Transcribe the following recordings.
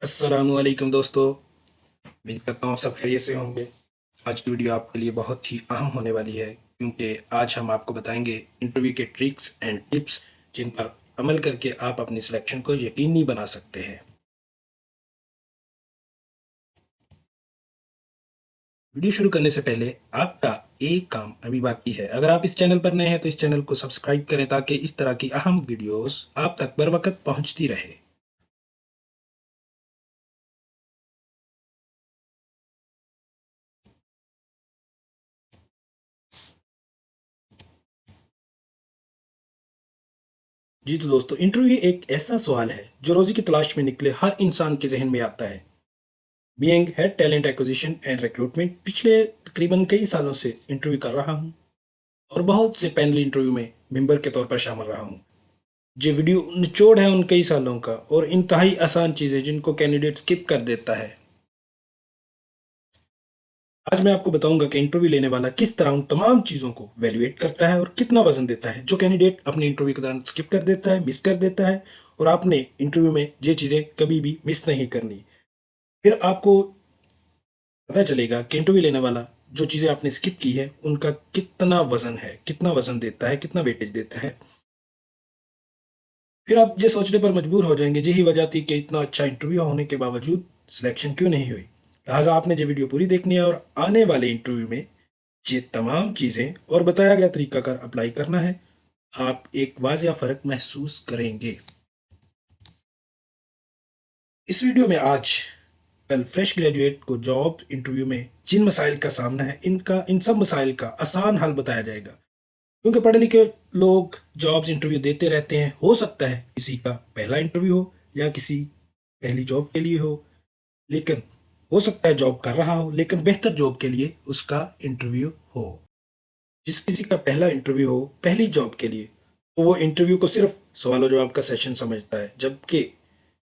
अस्सलामुअलैकुम दोस्तों। उम्मीद करता हूँ आप सब खैरियत से होंगे। आज की वीडियो आपके लिए बहुत ही अहम होने वाली है, क्योंकि आज हम आपको बताएंगे इंटरव्यू के ट्रिक्स एंड टिप्स जिन पर अमल करके आप अपनी सिलेक्शन को यकीनी बना सकते हैं। वीडियो शुरू करने से पहले आपका एक काम अभी बाकी है। अगर आप इस चैनल पर नए हैं तो इस चैनल को सब्सक्राइब करें ताकि इस तरह की अहम वीडियोस आप तक बर वक्त पहुंचती रहे। जी तो दोस्तों, इंटरव्यू एक ऐसा सवाल है जो रोजी की तलाश में निकले हर इंसान के जहन में आता है। Being head talent acquisition and recruitment पिछले तकरीबन कई सालों से इंटरव्यू कर रहा हूं और बहुत से पैनल इंटरव्यू में मेंबर के तौर पर शामिल रहा हूं। ये वीडियो निचोड़ है उन कई सालों का और इंतहाई आसान चीज़ें जिनको कैंडिडेट स्किप कर देता है। आज मैं आपको बताऊंगा कि इंटरव्यू लेने वाला किस तरह उन तमाम चीज़ों को वैल्यूएट करता है और कितना वजन देता है जो कैंडिडेट अपने इंटरव्यू के दौरान स्किप कर देता है, मिस कर देता है। और आपने इंटरव्यू में ये चीज़ें कभी भी मिस नहीं करनी। फिर आपको पता चलेगा कि इंटरव्यू लेने वाला जो चीज़ें आपने स्किप की है उनका कितना वजन है, कितना वजन देता है, कितना वेटेज देता है। फिर आप ये सोचने पर मजबूर हो जाएंगे यही वजह थी कि इतना अच्छा इंटरव्यू होने के बावजूद सिलेक्शन क्यों नहीं हुई। लिहाजा आपने ये वीडियो पूरी देखनी है और आने वाले इंटरव्यू में ये तमाम चीज़ें और बताया गया तरीकाकार अप्लाई करना है। आप एक वाज़िया फ़र्क महसूस करेंगे। इस वीडियो में आज कल फ्रेश ग्रेजुएट को जॉब इंटरव्यू में जिन मसाइल का सामना है इन सब मसाइल का आसान हल बताया जाएगा, क्योंकि पढ़े लिखे लोग जॉब्स इंटरव्यू देते रहते हैं। हो सकता है किसी का पहला इंटरव्यू हो या किसी पहली जॉब के लिए हो, लेकिन हो सकता है जॉब कर रहा हो लेकिन बेहतर जॉब के लिए उसका इंटरव्यू हो। जिस किसी का पहला इंटरव्यू हो पहली जॉब के लिए, तो वो इंटरव्यू को सिर्फ सवालों जवाब का सेशन समझता है, जबकि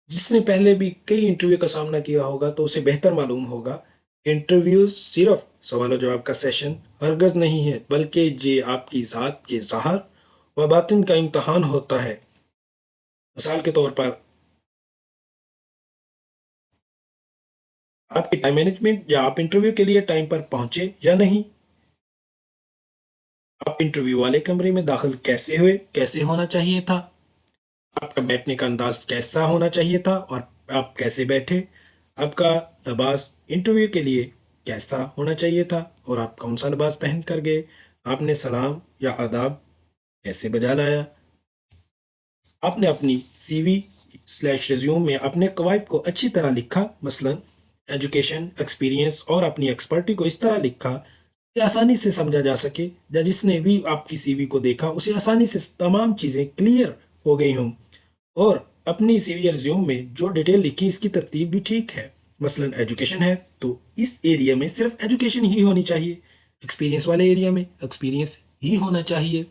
जिसने पहले भी कई इंटरव्यू का सामना किया होगा तो उसे बेहतर मालूम होगा इंटरव्यू सिर्फ सवाल जवाब का सेशन हरगज नहीं है, बल्कि ये आपकी ज़ात के ज़ाहिर व बातिन का इम्तहान होता है। मिसाल के तौर पर आपकी टाइम मैनेजमेंट, या आप इंटरव्यू के लिए टाइम पर पहुंचे या नहीं, आप इंटरव्यू वाले कमरे में दाखिल कैसे हुए, कैसे होना चाहिए था, आपका बैठने का अंदाज कैसा होना चाहिए था और आप कैसे बैठे, आपका लिबास इंटरव्यू के लिए कैसा होना चाहिए था और आप कौन सा लिबास पहन कर गए, आपने सलाम या आदाब कैसे बजा लाया, आपने अपनी सीवी स्लैश रिज्यूम में अपने कवायद को अच्छी तरह लिखा, मसलन एजुकेशन, एक्सपीरियंस और अपनी एक्सपर्टी को इस तरह लिखा कि आसानी से समझा जा सके, या जिसने भी आपकी सीवी को देखा उसे आसानी से तमाम चीज़ें क्लियर हो गई हों। और अपनी सीवी रिज्यूम में जो डिटेल लिखी इसकी तरतीब भी ठीक है। मसलन एजुकेशन है तो इस एरिया में सिर्फ एजुकेशन ही होनी चाहिए, एक्सपीरियंस वाले एरिया में एक्सपीरियंस ही होना चाहिए।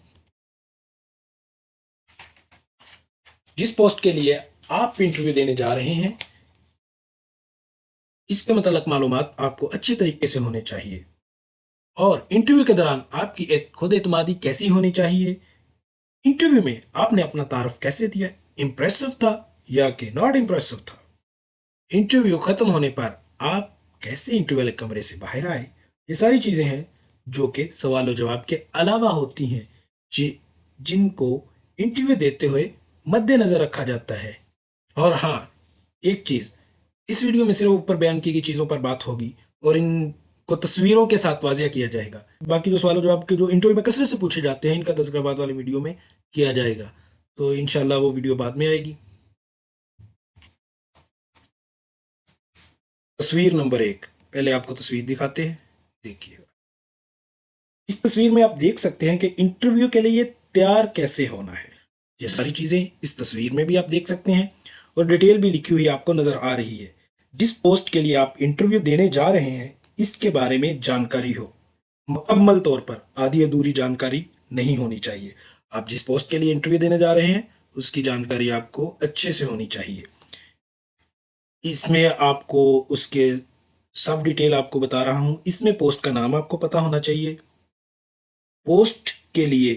जिस पोस्ट के लिए आप इंटरव्यू देने जा रहे हैं इसके मतलब मालूमात आपको अच्छे तरीके से होने चाहिए। और इंटरव्यू के दौरान आपकी खुद एतमादी कैसी होनी चाहिए, इंटरव्यू में आपने अपना तारफ कैसे दिया, इम्प्रेसिव था या कि नॉट इम्प्रेसिव था, इंटरव्यू खत्म होने पर आप कैसे इंटरव्यू वाले कमरे से बाहर आए। ये सारी चीज़ें हैं जो कि सवाल जवाब के अलावा होती हैं, जिनको इंटरव्यू देते हुए मद्देनज़र रखा जाता है। और हाँ, एक चीज़, इस वीडियो में सिर्फ ऊपर बयान की गई चीज़ों पर बात होगी और इनको तस्वीरों के साथ वाजिया किया जाएगा। बाकी जो सवाल जवाब के जो इंटरव्यू में कसरत से पूछे जाते हैं इनका तज़किरा बाद वाली वीडियो में किया जाएगा, तो इंशाल्लाह वो वीडियो बाद में आएगी। तस्वीर नंबर 1, पहले आपको तस्वीर दिखाते हैं, देखिएगा। इस तस्वीर में आप देख सकते हैं कि इंटरव्यू के लिए तैयार कैसे होना है। ये सारी चीज़ें इस तस्वीर में भी आप देख सकते हैं और डिटेल भी लिखी हुई आपको नज़र आ रही है। जिस पोस्ट के लिए आप इंटरव्यू देने जा रहे हैं इसके बारे में जानकारी हो, मुकम्मल तौर पर आधी अधूरी जानकारी नहीं होनी चाहिए। आप जिस पोस्ट के लिए इंटरव्यू देने जा रहे हैं उसकी जानकारी आपको अच्छे से होनी चाहिए। इसमें आपको उसके सब डिटेल आपको बता रहा हूँ। इसमें पोस्ट का नाम आपको पता होना चाहिए, पोस्ट के लिए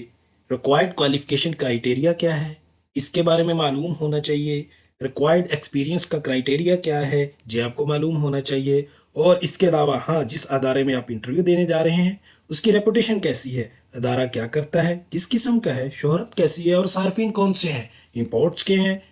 रिक्वायर्ड क्वालिफिकेशन क्राइटेरिया क्या है इसके बारे में मालूम होना चाहिए, रिक्वायर्ड एक्सपीरियंस का क्राइटेरिया क्या है ये आपको मालूम होना चाहिए। और इसके अलावा हाँ, जिस अदारे में आप इंटरव्यू देने जा रहे हैं उसकी रेपुटेशन कैसी है, अदारा क्या करता है, किस किस्म का है, शोहरत कैसी है और सार्फिन कौन से हैं, इंपोर्ट्स के हैं,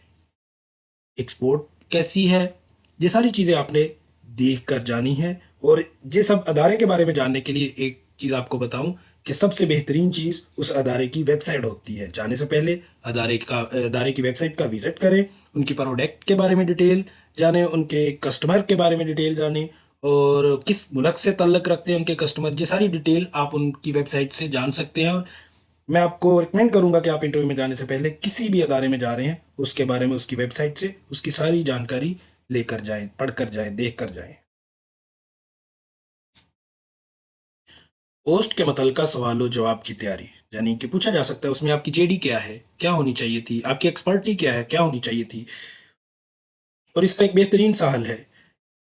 एक्सपोर्ट कैसी है, ये सारी चीज़ें आपने देख कर जानी है। और ये सब अदारे के बारे में जानने के लिए एक चीज़ आपको बताऊं कि सबसे बेहतरीन चीज़ उस अदारे की वेबसाइट होती है। जाने से पहले अदारे की वेबसाइट का विजिट करें, उनकी प्रोडक्ट के बारे में डिटेल जानें, उनके कस्टमर के बारे में डिटेल जानें और किस मुल्क से तल्लक रखते हैं उनके कस्टमर, ये सारी डिटेल आप उनकी वेबसाइट से जान सकते हैं। और मैं आपको रिकमेंड करूंगा कि आप इंटरव्यू में जाने से पहले किसी भी अदारे में जा रहे हैं उसके बारे में उसकी वेबसाइट से उसकी सारी जानकारी लेकर जाएं, पढ़कर जाएं, देख कर जाएं। पोस्ट के मुतल्लिका सवालों जवाब की तैयारी, यानी कि पूछा जा सकता है उसमें आपकी जेडी क्या है, क्या होनी चाहिए थी, आपकी एक्सपर्टी क्या है, क्या होनी चाहिए थी। और इसका एक बेहतरीन सा हल है।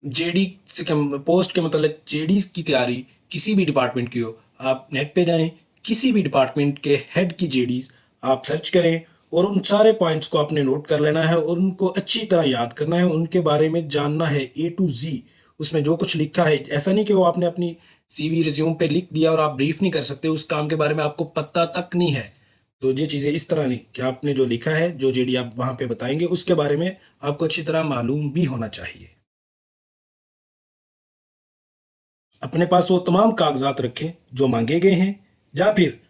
जेडी से पोस्ट के मतलब जेडी की तैयारी किसी भी डिपार्टमेंट की हो, आप नेट पे जाएं, किसी भी डिपार्टमेंट के हेड की जेडीज आप सर्च करें और उन सारे पॉइंट्स को आपने नोट कर लेना है और उनको अच्छी तरह याद करना है, उनके बारे में जानना है ए टू जी। उसमें जो कुछ लिखा है, ऐसा नहीं कि वो आपने अपनी सीवी रिज्यूम पे लिख दिया और आप ब्रीफ नहीं कर सकते, उस काम के बारे में आपको पता तक नहीं है। तो ये चीज़ें इस तरह नहीं कि आपने जो लिखा है, जो जेडी आप वहाँ पे बताएंगे उसके बारे में आपको अच्छी तरह मालूम भी होना चाहिए। अपने पास वो तमाम कागजात रखें जो मांगे गए हैं, या फिर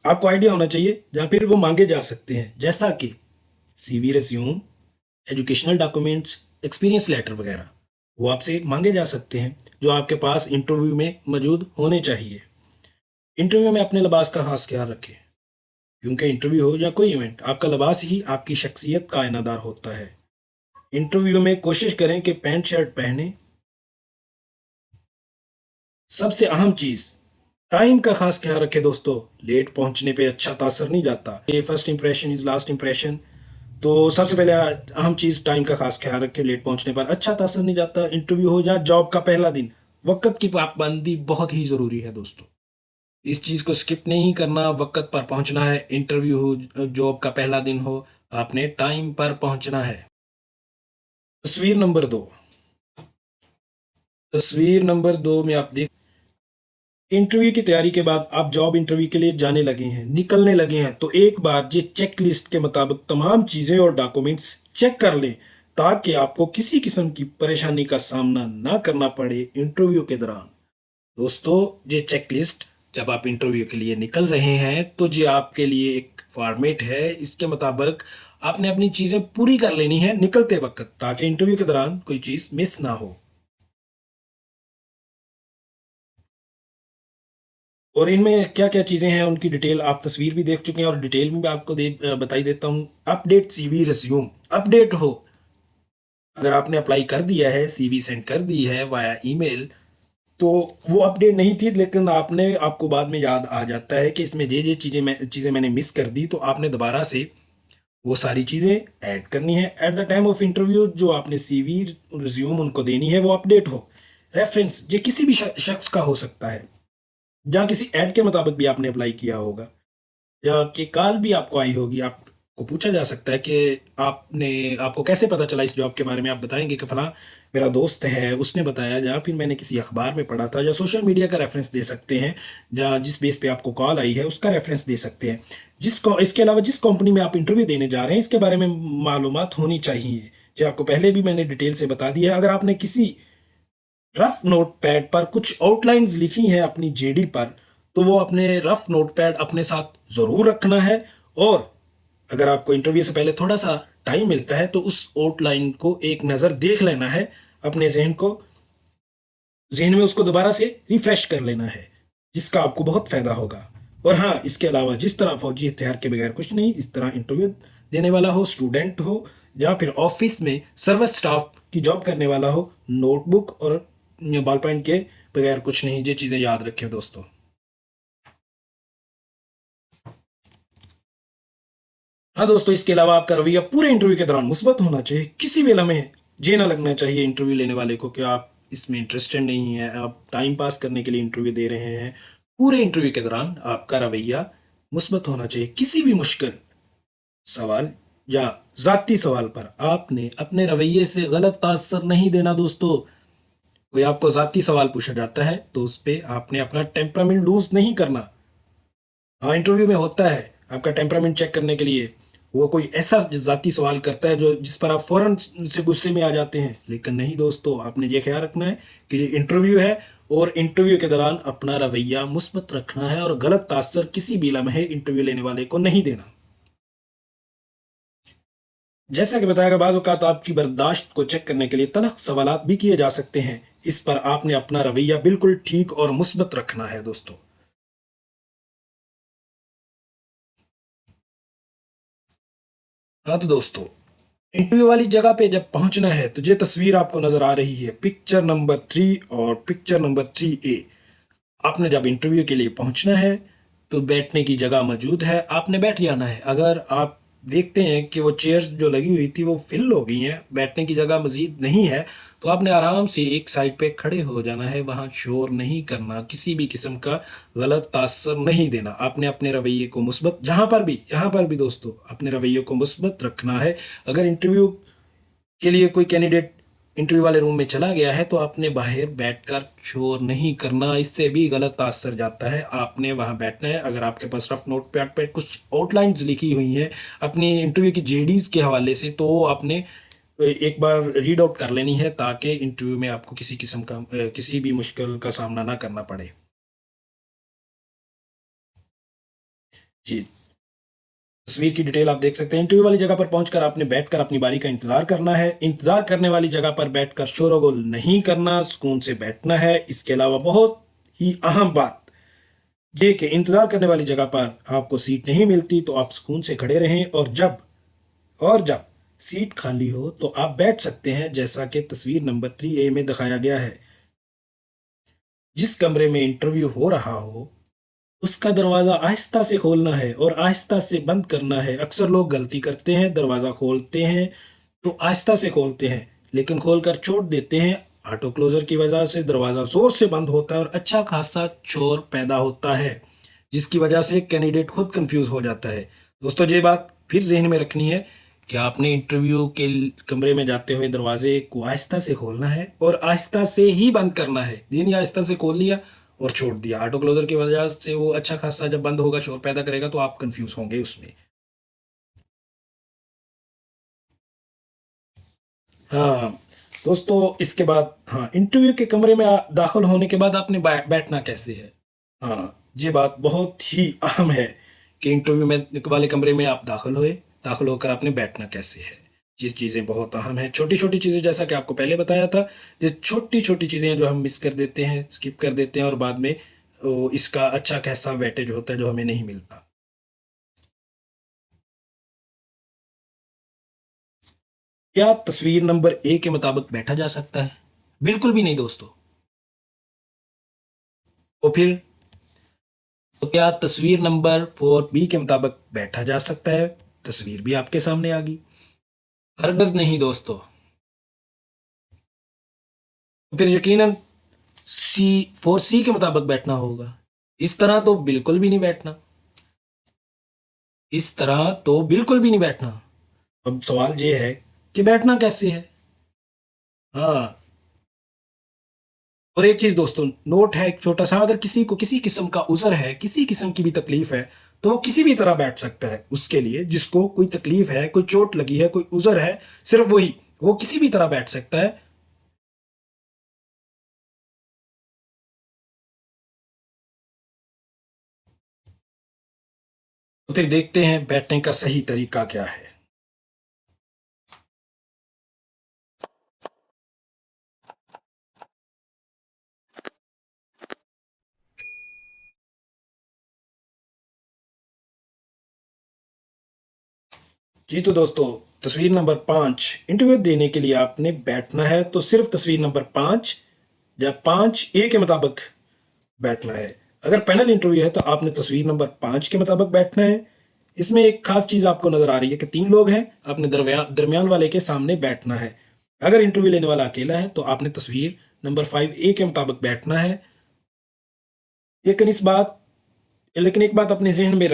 आपको आइडिया होना चाहिए या फिर वो मांगे जा सकते हैं, जैसा कि CV resume, educational documents, experience letter वगैरह। वो आपसे मांगे जा सकते हैं जो आपके पास इंटरव्यू में मौजूद होने चाहिए। इंटरव्यू में अपने लिबास का खास ख्याल रखें, क्योंकि इंटरव्यू हो या कोई इवेंट, आपका लिबास ही आपकी शख्सियत का आईनादार होता है। इंटरव्यू में कोशिश करें कि पैंट शर्ट पहने। सबसे अहम चीज़, टाइम का खास ख्याल रखें दोस्तों। लेट पहुंचने पे अच्छा तासर नहीं जाता, ये first impression is last impression. तो सबसे पहले अहम चीज़, टाइम का खास ख्याल रखें, लेट पहुंचने पर अच्छा तासर नहीं जाता। इंटरव्यू हो या जॉब का पहला दिन, वक्त की पाबंदी बहुत ही ज़रूरी है दोस्तों। इस चीज़ को स्किप नहीं करना, वक्त पर पहुंचना है। इंटरव्यू हो, जॉब का पहला दिन हो, आपने टाइम पर पहुंचना है। तस्वीर नंबर दो, तस्वीर नंबर दो में आप देख, इंटरव्यू की तैयारी के बाद आप जॉब इंटरव्यू के लिए जाने लगे हैं, निकलने लगे हैं, तो एक बार ये चेक लिस्ट के मुताबिक तमाम चीज़ें और डॉक्यूमेंट्स चेक कर लें, ताकि आपको किसी किस्म की परेशानी का सामना ना करना पड़े इंटरव्यू के दौरान। दोस्तों, ये चेक लिस्ट जब आप इंटरव्यू के लिए निकल रहे हैं तो ये आपके लिए एक फॉर्मेट है, इसके मुताबिक आपने अपनी चीज़ें पूरी कर लेनी है निकलते वक्त, ताकि इंटरव्यू के दौरान कोई चीज़ मिस ना हो। और इनमें क्या क्या चीज़ें हैं उनकी डिटेल आप तस्वीर भी देख चुके हैं और डिटेल में भी आपको बताई देता हूँ। अपडेट सीवी रिज्यूम, अपडेट हो, अगर आपने अप्लाई कर दिया है, सीवी सेंड कर दी है वाया ईमेल, तो वो अपडेट नहीं थी, लेकिन आपको बाद में याद आ जाता है कि इसमें ये चीज़ें मैंने मिस कर दी, तो आपने दोबारा से वो सारी चीज़ें ऐड करनी है। At the time of interview जो आपने सीवी रिज्यूम उनको देनी है वो अपडेट हो। रेफरेंस ये किसी भी शख्स का हो सकता है, जहाँ किसी ऐड के मुताबिक भी आपने अप्लाई किया होगा, या कि कॉल भी आपको आई होगी, आपको पूछा जा सकता है कि आपको कैसे पता चला इस जॉब के बारे में, आप बताएंगे कि फला मेरा दोस्त है उसने बताया, या फिर मैंने किसी अखबार में पढ़ा था, या सोशल मीडिया का रेफरेंस दे सकते हैं, या जिस बेस पे आपको कॉल आई है उसका रेफरेंस दे सकते हैं। इसके अलावा जिस कंपनी में आप इंटरव्यू देने जा रहे हैं इसके बारे में मालूमात होनी चाहिए, जो आपको पहले भी मैंने डिटेल से बता दिया है। अगर आपने किसी रफ नोट पैड पर कुछ आउटलाइंस लिखी हैं अपनी जेडी पर, तो वो अपने रफ नोट पैड अपने साथ ज़रूर रखना है। और अगर आपको इंटरव्यू से पहले थोड़ा सा टाइम मिलता है तो उस आउटलाइन को एक नज़र देख लेना है, अपने जहन में उसको दोबारा से रिफ्रेश कर लेना है, जिसका आपको बहुत फ़ायदा होगा। और हाँ, इसके अलावा जिस तरह फौजी हथियार के बगैर कुछ नहीं, इस तरह इंटरव्यू देने वाला हो, स्टूडेंट हो या फिर ऑफिस में सर्विस स्टाफ की जॉब करने वाला हो, नोटबुक और बॉल पॉइंट के बगैर कुछ नहीं, ये चीज़ें याद रखें दोस्तों। हाँ दोस्तों, इसके अलावा आपका रवैया पूरे इंटरव्यू के दौरान मुस्बत होना चाहिए। किसी भी लम्हे ये ना लगना चाहिए इंटरव्यू लेने वाले को कि आप इसमें इंटरेस्टेड नहीं है, आप टाइम पास करने के लिए इंटरव्यू दे रहे हैं। पूरे इंटरव्यू के दौरान आपका रवैया मुस्बत होना चाहिए। किसी भी मुश्किल सवाल या जाती सवाल पर आपने अपने रवैये से गलत तासर नहीं देना दोस्तों। कोई आपको जाती सवाल पूछा जाता है तो उस पे आपने अपना टेम्परामेंट लूज नहीं करना। हाँ, इंटरव्यू में होता है आपका टेम्परामेंट चेक करने के लिए, वो कोई ऐसा जाती सवाल करता है जो जिस पर आप फौरन से गुस्से में आ जाते हैं, लेकिन नहीं दोस्तों, आपने ये ख्याल रखना है कि ये इंटरव्यू है और इंटरव्यू के दौरान अपना रवैया मुस्बत रखना है और गलत तासर किसी भी लम्हे इंटरव्यू लेने वाले को नहीं देना। जैसा कि बताया गया, बाज़ औक़ात आपकी बर्दाश्त को चेक करने के लिए तल्ख़ सवालात भी किए जा सकते हैं। इस पर आपने अपना रवैया बिल्कुल ठीक और मुस्बत रखना है दोस्तों। हाँ तो दोस्तों, इंटरव्यू वाली जगह पे जब पहुंचना है तो ये तस्वीर आपको नजर आ रही है, पिक्चर नंबर 3 और पिक्चर नंबर 3A। आपने जब इंटरव्यू के लिए पहुंचना है तो बैठने की जगह मौजूद है, आपने बैठ जाना है। अगर आप देखते हैं कि वो चेयर्स जो लगी हुई थी वो फिल हो गई हैं, बैठने की जगह मजीद नहीं है, तो आपने आराम से एक साइड पे खड़े हो जाना है। वहाँ शोर नहीं करना, किसी भी किस्म का गलत तासर नहीं देना। आपने अपने रवैये को मुस्बत, यहाँ पर भी दोस्तों अपने रवैये को मुस्बत रखना है। अगर इंटरव्यू के लिए कोई कैंडिडेट इंटरव्यू वाले रूम में चला गया है तो आपने बाहर बैठकर शोर नहीं करना, इससे भी गलत तासर जाता है। आपने वहां बैठना है। अगर आपके पास रफ नोट पैड पे कुछ आउटलाइंस लिखी हुई हैं अपनी इंटरव्यू की जेडीज के हवाले से, तो आपने एक बार रीड आउट कर लेनी है ताकि इंटरव्यू में आपको किसी किस्म का किसी भी मुश्किल का सामना ना करना पड़े। जी, तस्वीर की डिटेल आप देख सकते हैं। इंटरव्यू वाली जगह पर पहुंचकर आपने बैठकर अपनी बारी का इंतजार करना है। इंतजार करने वाली जगह पर बैठकर शोरगुल नहीं करना, सुकून से बैठना है। इसके अलावा बहुत ही अहम बात ये कि इंतजार करने वाली जगह पर आपको सीट नहीं मिलती तो आप सुकून से खड़े रहें, और जब सीट खाली हो तो आप बैठ सकते हैं, जैसा कि तस्वीर नंबर 3A में दिखाया गया है। जिस कमरे में इंटरव्यू हो रहा हो उसका दरवाज़ा आहिस्ता से खोलना है और आहिस्ता से बंद करना है। अक्सर लोग गलती करते हैं, दरवाज़ा खोलते हैं तो आहिस्ता से खोलते हैं लेकिन खोलकर छोड़ देते हैं। ऑटो क्लोजर की वजह से दरवाज़ा ज़ोर से बंद होता है और अच्छा खासा शोर पैदा होता है, जिसकी वजह से कैंडिडेट खुद कंफ्यूज हो जाता है। दोस्तों, ये बात फिर जहन में रखनी है कि आपने इंटरव्यू के कमरे में जाते हुए दरवाजे को आहिस्ता से खोलना है और आहिस्ता से ही बंद करना है। यानी आहिस्ता से खोल लिया और छोड़ दिया, ऑटो क्लोजर की वजह से वो अच्छा खासा जब बंद होगा शोर पैदा करेगा तो आप कंफ्यूज होंगे उसमें। हाँ दोस्तों, इसके बाद हाँ, इंटरव्यू के कमरे में दाखिल होने के बाद आपने बैठना कैसे है। हाँ, ये बात बहुत ही अहम है कि इंटरव्यू में वाले कमरे में आप दाखिल होकर आपने बैठना कैसे है। ये चीज़ें बहुत अहम है। छोटी छोटी चीज़ें, जैसा कि आपको पहले बताया था, ये छोटी छोटी चीज़ें हैं जो हम मिस कर देते हैं, स्किप कर देते हैं और बाद में इसका अच्छा खासा वेटेज होता है जो हमें नहीं मिलता। क्या तस्वीर नंबर ए के मुताबिक बैठा जा सकता है? बिल्कुल भी नहीं दोस्तों। तो फिर तो क्या तस्वीर नंबर 4B के मुताबिक बैठा जा सकता है? तस्वीर भी आपके सामने आ गई। हरगज नहीं दोस्तों। तो फिर यकीनन सी 4C के मुताबिक बैठना होगा। इस तरह तो बिल्कुल भी नहीं बैठना। इस तरह तो बिल्कुल भी नहीं बैठना। अब सवाल ये है कि बैठना कैसे है। हाँ, और एक चीज दोस्तों, नोट है एक छोटा सा, अगर किसी को किसी किस्म का उज़र है, किसी किस्म की भी तकलीफ है, तो वो किसी भी तरह बैठ सकता है। उसके लिए जिसको कोई तकलीफ है, कोई चोट लगी है, कोई उज़र है, सिर्फ वही, वो किसी भी तरह बैठ सकता है। तो फिर देखते हैं बैठने का सही तरीका क्या है। जी तो दोस्तों, तस्वीर नंबर 5, इंटरव्यू देने के लिए आपने बैठना है तो सिर्फ तस्वीर नंबर 5 या 5A के मुताबिक बैठना है। अगर पैनल इंटरव्यू है तो आपने तस्वीर नंबर 5 के मुताबिक बैठना है। इसमें एक खास चीज आपको नजर आ रही है कि 3 लोग हैं, आपने दरमियान वाले के सामने बैठना है। अगर इंटरव्यू लेने वाला अकेला है तो आपने तस्वीर नंबर 5A के मुताबिक बैठना है। लेकिन लेकिन एक बात अपने ज़हन में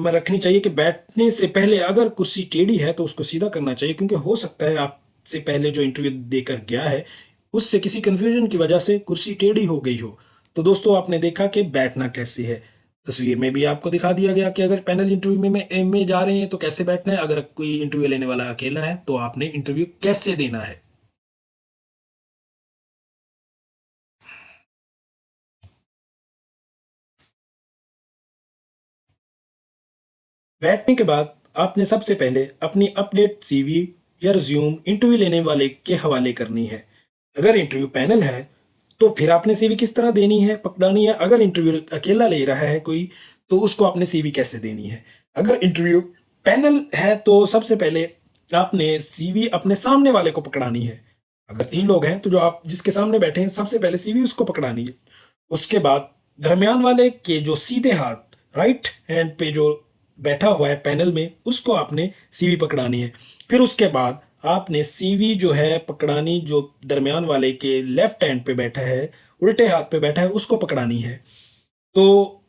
रखनी चाहिए कि बैठने से पहले अगर कुर्सी टेढ़ी है तो उसको सीधा करना चाहिए, क्योंकि हो सकता है आपसे पहले जो इंटरव्यू देकर गया है उससे किसी कंफ्यूजन की वजह से कुर्सी टेढ़ी हो गई हो। तो दोस्तों आपने देखा कि बैठना कैसे है। तस्वीर में भी आपको दिखा दिया गया कि अगर पैनल इंटरव्यू में जा रहे हैं तो कैसे बैठना है, अगर कोई इंटरव्यू लेने वाला अकेला है तो आपने इंटरव्यू कैसे देना है। बैठने के बाद आपने सबसे पहले अपनी अपडेट सीवी या रिज्यूम इंटरव्यू लेने वाले के हवाले करनी है। अगर इंटरव्यू पैनल है तो फिर आपने सीवी किस तरह देनी है, पकड़ानी है। अगर इंटरव्यू अकेला ले रहा है कोई तो उसको आपने सीवी कैसे देनी है। अगर इंटरव्यू पैनल है तो सबसे पहले आपने सीवी अपने सामने वाले को पकड़ानी है। अगर 3 लोग हैं तो जो आप जिसके सामने बैठे हैं सबसे पहले सीवी उसको पकड़ानी है। उसके बाद दरमियान वाले के जो सीधे हाथ राइट हैंड पे जो बैठा हुआ है पैनल में उसको आपने सीवी पकड़ानी है। फिर उसके बाद आपने सीवी जो है पकड़ानी जो दरमियान वाले के लेफ्ट हैंड पे बैठा है, उल्टे हाथ पे बैठा है, उसको पकड़ानी है। तो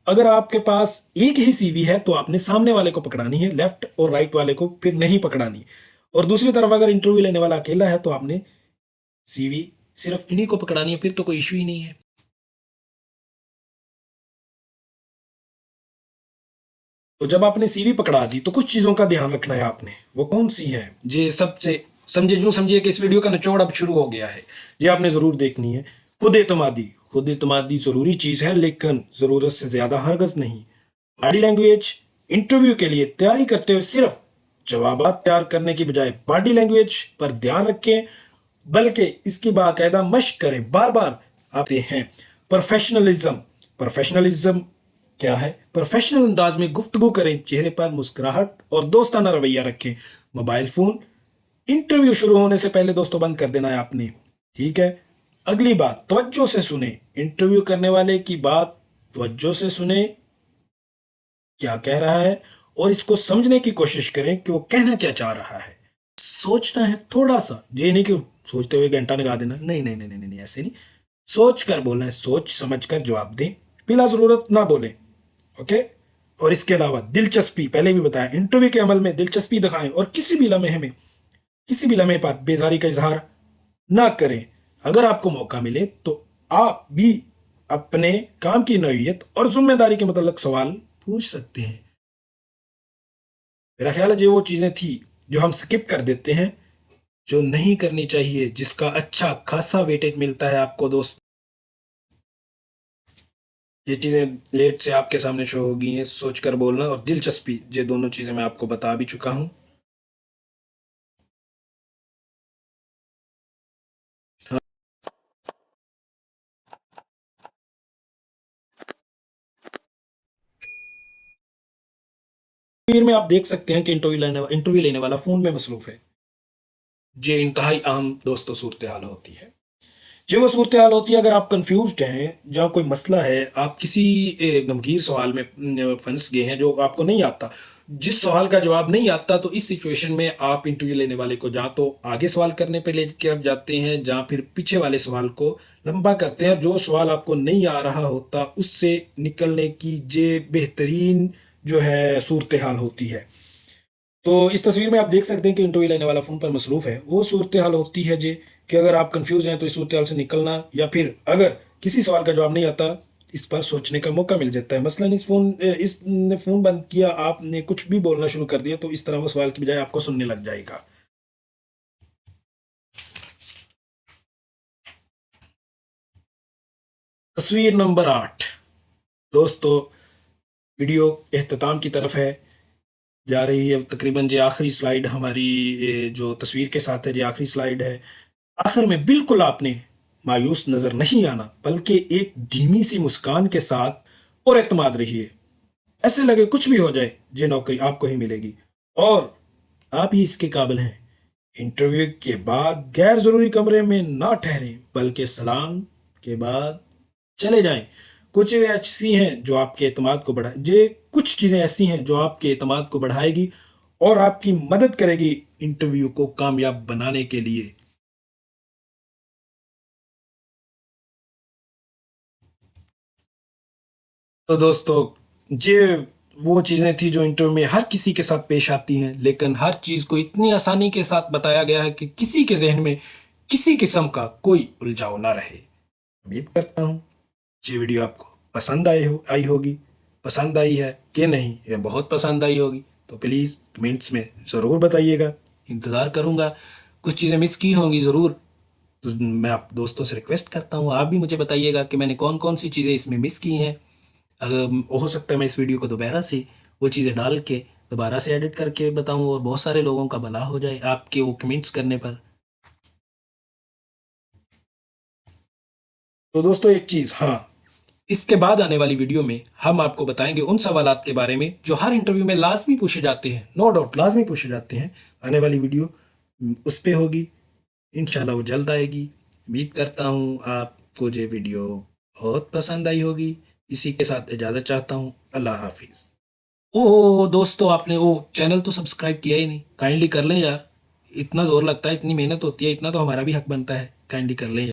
अगर आपके पास एक ही सीवी है तो आपने सामने वाले को पकड़ानी है, लेफ्ट और राइट वाले को फिर नहीं पकड़ानी। और दूसरी तरफ अगर इंटरव्यू लेने वाला अकेला है तो आपने सीवी सिर्फ इन्हीं को पकड़ानी है, फिर तो कोई इशू ही नहीं है। तो जब आपने सीवी पकड़ा दी तो कुछ चीजों का ध्यान रखना है आपने, वो कौन सी है। ये सबसे समझे, यूं समझिए कि इस वीडियो का निचोड़ अब शुरू हो गया है। ये आपने जरूर देखनी है। खुद एतमादी, खुद एतमादी जरूरी चीज है लेकिन जरूरत से ज्यादा हरगज नहीं। बॉडी लैंग्वेज, इंटरव्यू के लिए तैयारी करते हुए सिर्फ जवाबात तैयार करने की बजाय बॉडी लैंग्वेज पर ध्यान रखें, बल्कि इसकी बाकायदा मशक करें, बार बार आते हैं। प्रोफेशनलिज्म, प्रोफेशनलिज्म क्या है। प्रोफेशनल अंदाज में गुफ्तगू करें, चेहरे पर मुस्कुराहट और दोस्ताना रवैया रखें। मोबाइल फोन इंटरव्यू शुरू होने से पहले दोस्तों बंद कर देना है आपने, ठीक है। अगली बात, तवज्जो से सुने। इंटरव्यू करने वाले की बात तवज्जो से सुने, क्या कह रहा है, और इसको समझने की कोशिश करें कि वो कहना क्या चाह रहा है। सोचना है थोड़ा सा, ये नहीं कि सोचते हुए घंटा लगा देना, नहीं नहीं नहीं नहीं नहीं, ऐसे नहीं। सोच कर बोलना है, सोच समझ कर जवाब दें, बिला जरूरत ना बोलें। ओके। और इसके अलावा दिलचस्पी, पहले भी बताया, इंटरव्यू के अमल में दिलचस्पी दिखाएं और किसी भी लम्हे पर बेजारी का इजहार ना करें। अगर आपको मौका मिले तो आप भी अपने काम की नौइयत और जिम्मेदारी के मतलब सवाल पूछ सकते हैं। मेरा ख्याल है ये वो चीजें थी जो हम स्किप कर देते हैं, जो नहीं करनी चाहिए, जिसका अच्छा खासा वेटेज मिलता है आपको दोस्त। ये चीजें लेट से आपके सामने शो होगी हैं, सोच कर बोलना और दिलचस्पी, ये दोनों चीजें मैं आपको बता भी चुका हूँ। तस्वीर में आप देख सकते हैं कि इंटरव्यू लेने वाला फोन में मसरूफ है। ये इंतहाई अहम दोस्तों सूरत हाल होती है। जो वो सूरत हाल होती है अगर आप कंफ्यूज्ड हैं, जहाँ कोई मसला है, आप किसी गंभीर सवाल में फंस गए हैं जो आपको नहीं आता, जिस सवाल का जवाब नहीं आता, तो इस सिचुएशन में आप इंटरव्यू लेने वाले को जहाँ तो आगे सवाल करने पे लेकर जाते हैं, जहाँ फिर पीछे वाले सवाल को लंबा करते हैं। जो सवाल आपको नहीं आ रहा होता उससे निकलने की ये बेहतरीन जो है सूरत हाल होती है। तो इस तस्वीर में आप देख सकते हैं कि इंटरव्यू लेने वाला फोन पर मसरूफ है। वो सूरत हाल होती है जी कि अगर आप कंफ्यूज हैं तो इस सूरत हाल से निकलना, या फिर अगर किसी सवाल का जवाब नहीं आता, इस पर सोचने का मौका मिल जाता है। मसलन इस फोन बंद किया, आपने कुछ भी बोलना शुरू कर दिया, तो इस तरह वो सवाल की बजाय आपको सुनने लग जाएगा। तस्वीर नंबर 8 दोस्तों, वीडियो एख्तिताम की तरफ है, जा रही है तकरीबन। ये आखिरी स्लाइड हमारी, ये जो तस्वीर के साथ है, ये आखिरी स्लाइड है। आखिर में बिल्कुल आपने मायूस नजर नहीं आना, बल्कि एक धीमी सी मुस्कान के साथ और एतमाद रहिए। ऐसे लगे कुछ भी हो जाए, ये नौकरी आपको ही मिलेगी और आप ही इसके काबिल हैं। इंटरव्यू के बाद गैर जरूरी कमरे में ना ठहरें, बल्कि सलाम के बाद चले जाएं। कुछ ऐसी हैं जो आपके एतमाद को बढ़ा जे कुछ चीजें ऐसी हैं जो आपके एतमाद को बढ़ाएगी और आपकी मदद करेगी इंटरव्यू को कामयाब बनाने के लिए। तो दोस्तों, ये वो चीज़ें थी जो इंटरव्यू में हर किसी के साथ पेश आती हैं, लेकिन हर चीज़ को इतनी आसानी के साथ बताया गया है कि किसी के जहन में किसी किस्म का कोई उलझाव ना रहे। उम्मीद करता हूँ ये वीडियो आपको आई होगी। पसंद आई है कि नहीं, या बहुत पसंद आई होगी तो प्लीज़ कमेंट्स में ज़रूर बताइएगा, इंतज़ार करूँगा। कुछ चीज़ें मिस की होंगी ज़रूर, तो मैं आप दोस्तों से रिक्वेस्ट करता हूँ आप भी मुझे बताइएगा कि मैंने कौन कौन सी चीज़ें इसमें मिस की हैं। अगर हो सकता है मैं इस वीडियो को दोबारा से वो चीज़ें डाल के दोबारा से एडिट करके बताऊँ और बहुत सारे लोगों का भला हो जाए आपके वो कमेंट्स करने पर। तो दोस्तों एक चीज़, हाँ, इसके बाद आने वाली वीडियो में हम आपको बताएंगे उन सवालात के बारे में जो हर इंटरव्यू में लाजमी पूछे जाते हैं, नो डाउट लाजमी पूछे जाते हैं। आने वाली वीडियो उस पे होगी, इंशाल्लाह वो जल्द आएगी। उम्मीद करता हूँ आपको ये वीडियो बहुत पसंद आई होगी। इसी के साथ इजाज़त चाहता हूँ। अल्लाह हाफिज़। ओ दोस्तों, आपने वो चैनल तो सब्सक्राइब किया ही नहीं, काइंडली कर लें यार। इतना जोर लगता है, इतनी मेहनत होती है, इतना तो हमारा भी हक बनता है, काइंडली कर लें।